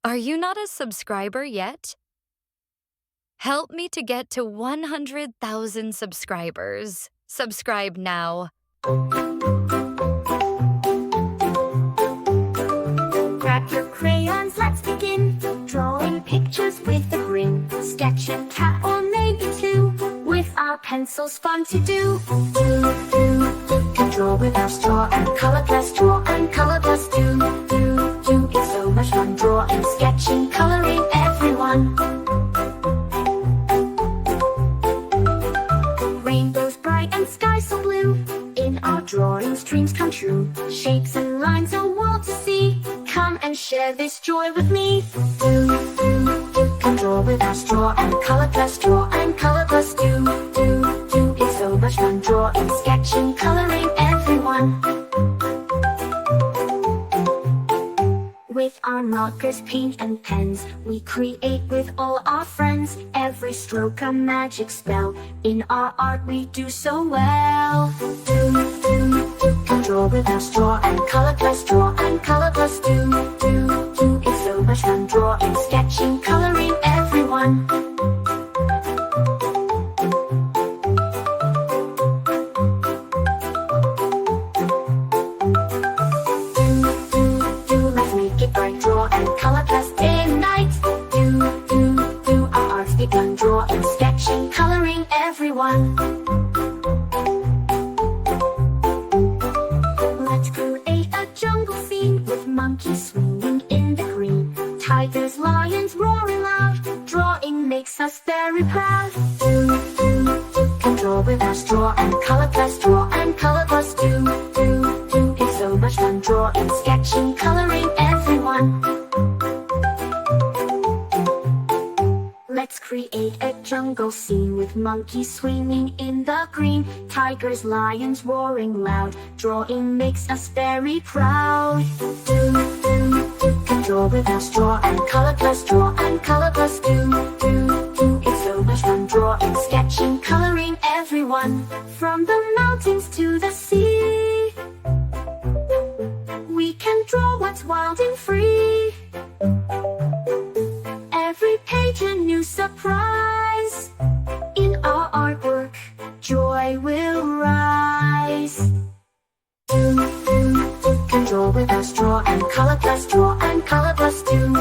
Are you not a subscriber yet? Help me to get to 100,000 subscribers. Subscribe now. Grab your crayons, let's begin. Drawing pictures with a grin. Sketch a cat or maybe two. With our pencils, fun to do. Can draw with our straw and color plus draw and color plus do. It's so much fun drawing, sketching, coloring, everyone. Rainbows bright and skies so blue. In our drawings, dreams come true. Shapes and lines, a world to see. Come and share this joy with me. Can draw with our straw and color plus draw and color plus do. It's so much fun drawing, sketching, coloring, everyone. With our markers, paint and pens, we create with all our friends. Every stroke a magic spell. In our art we do so well. Can draw with our straw and color plus draw and color plus do. It's so much fun drawing, sketching, coloring, everyone. Let's make it bright, draw and color plus day and night. Our art's begun, drawing, sketching, coloring, everyone. Let's create a jungle scene with monkeys swinging in the green. Tigers, lions roaring loud. Drawing makes us very proud. Can draw with our straw and color plus draw and color plus do. It's so much fun drawing, sketching, coloring, everyone. Let's create a jungle scene with monkeys swinging in the green. Tigers, lions roaring loud. Drawing makes us very proud. Can draw with our straw and color plus draw and color plus do. It's so much fun drawing, sketching, coloring, everyone. From the mountains to the sea, we can draw what's wild and free. Every page a new surprise. In our artwork, joy will rise. Can draw with our straw and color plus draw and color plus do.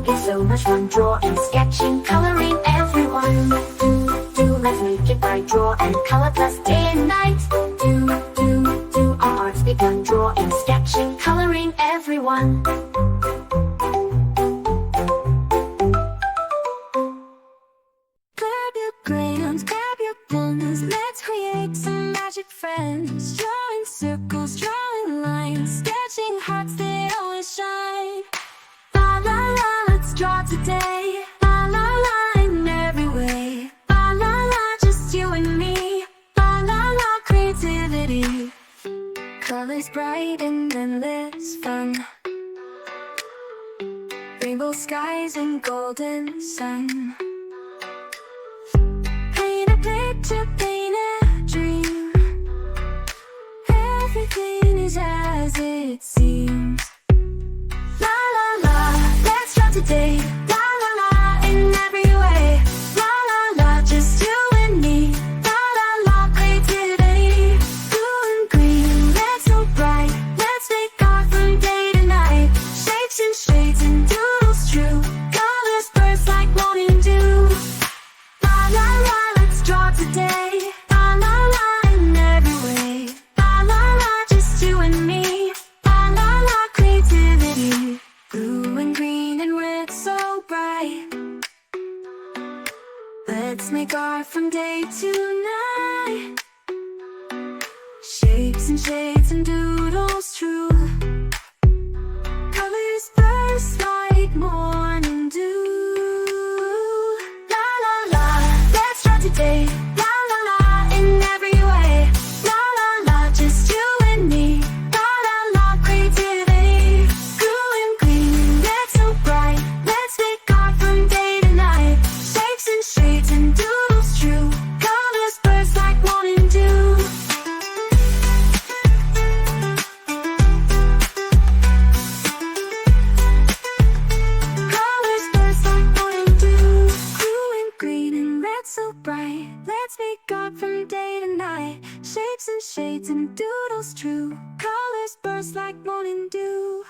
It's so much fun drawing, sketching, coloring, everyone. Let's make it bright, draw and color plus day and night. Our art's begun, drawing, sketching, coloring, everyone. Grab your crayons, grab your pens. Let's create some magic friends. Drawing circles, drawing lines, sketching hearts that always shine. La la la, let's draw today. La la la, in every way. La la la, just you and me. La la la, creativity. Colors bright and endless fun. Rainbow skies and golden sun. Paint a picture, paint a dream. Everything is as it seems. La la la, let's draw today. La la la, in every way. La la la, just you and me. La la la, creativity. Blue and green, let's so bright. Let's make art from day to night. Shapes and shades and doodles true. Colors burst like morning dew. La la la, let's draw today. La la la, in every way. La la la, just you and me. La la la, creativity. Blue and green and red so bright. Let's make art from day to night. Shapes and shades and doodles true. Colors burst like morning dew. La la la, let's draw today. La la la, in every way. La la la, just you and me. La la la, creativity. Blue and green, red so bright. Let's make art from day to night. Shapes and shades and doodles true. Colors burst like morning dew. beads and doodles true. Colors burst like morning dew.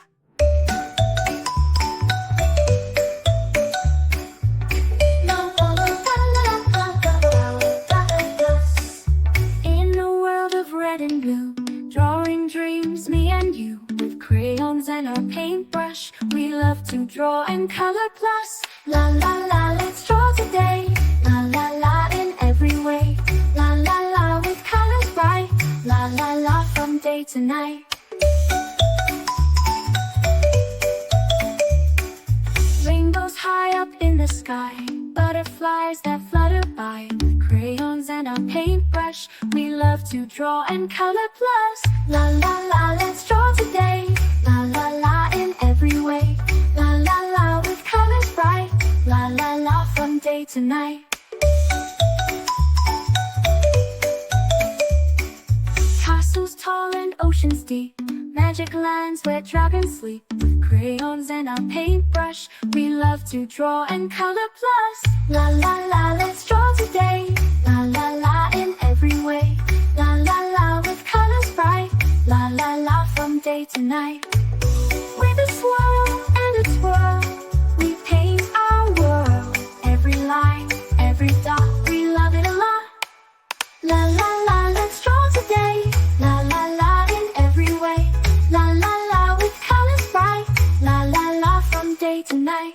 In a world of red and blue, drawing dreams, me and you. With crayons and our paintbrush, we love to draw and color plus. La la la, let's draw today. La la la, in every way. La la la, with colors bright. La la la, from day to night. Rainbows high up in the sky, butterflies that flutter by. With crayons and our paintbrush, we love to draw and color plus. La la la, let's draw today. La la la, in every way. La la la, with colors bright. La la la, from day to night. Castles tall and oceans deep, magic lands where dragons sleep. With crayons and our paintbrush, we love to draw and color plus. La la la, let's draw today. La la la, in every way. La la la, with colors bright. La la la, from day to night. With a swirl and a twirl, we paint our world. Every line, every dot, we love it a lot. La la la, let's draw today. La la la, in every way. La la la, with colors bright. La la la, from day to night.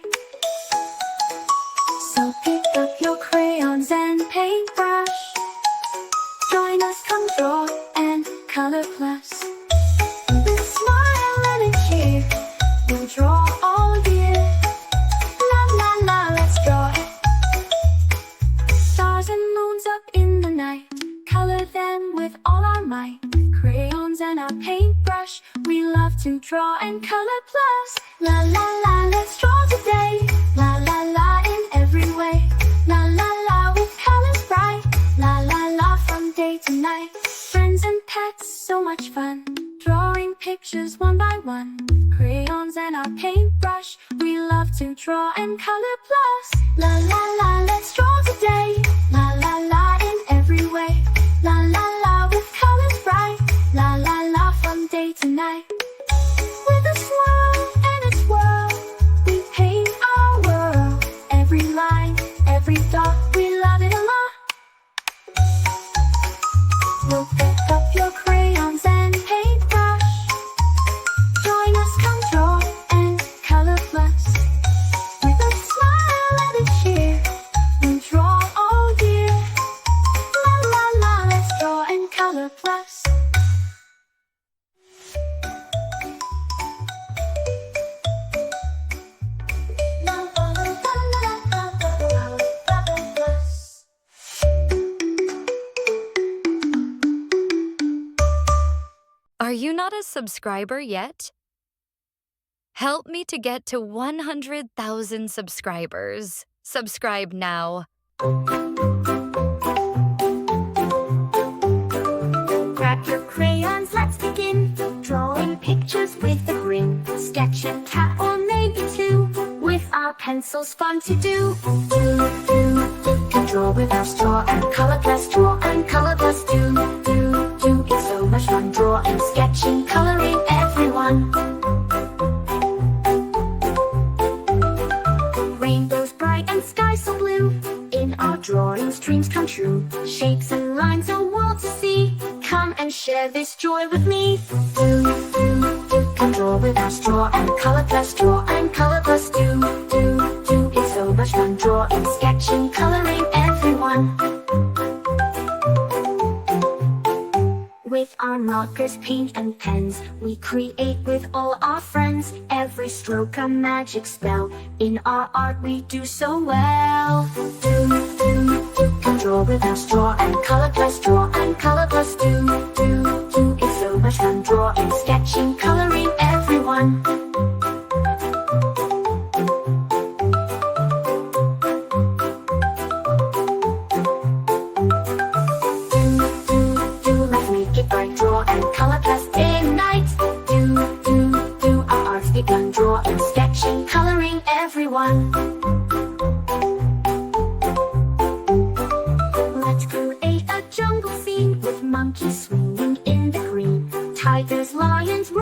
So pick up your crayons and paintbrush. Join us, come draw and color plus. With a smile and a cheer, we'll draw all year. La la la, let's draw it. Stars and moons up in the night, color them with all our might. Crayons and our paintbrush, we love to draw and color plus. La la la, let's draw today. La la la, in every way. La la la, with colors bright. La la la, from day to night. Friends and pets, so much fun, drawing pictures one by one. Crayons and our paintbrush, we love to draw and color plus. La la la, let's draw today. La la la, in every way. La la la, with colors bright. La la la, from day to night. With a swirl and a twirl, we paint our world. Every line, every dot, we love it a lot. We'll pick up your crayons and paintbrush. Join us, come draw and color plus. With a smile and a cheer, we'll draw all year. La la la, let's draw and color plus. Are you not a subscriber yet? Help me to get to 100,000 subscribers. Subscribe now. Grab your crayons, let's begin. Drawing pictures with a grin. Sketch a cat or maybe two. With our pencils, fun to do. Can draw with our straw and color plus. Draw and color plus. Do. It's so much fun drawing, sketching, coloring everyone. Rainbows bright and skies so blue. In our drawings, dreams come true. Shapes and lines, a world to see. Come and share this joy with me. Can draw with our straw and color plus. Draw and color plus. Do. It's so much fun drawing, sketching, coloring everyone. With our markers, paint and pens, we create with all our friends. Every stroke a magic spell. In our art we do so well. Can draw with our straw and color plus. Draw and color plus. Do. It's so much fun drawing, sketching, coloring everyone. Draw and color plus day and night. Do our arts begun. Draw and sketching, coloring everyone. Let's create a jungle scene with monkeys swinging in the tigers, lions,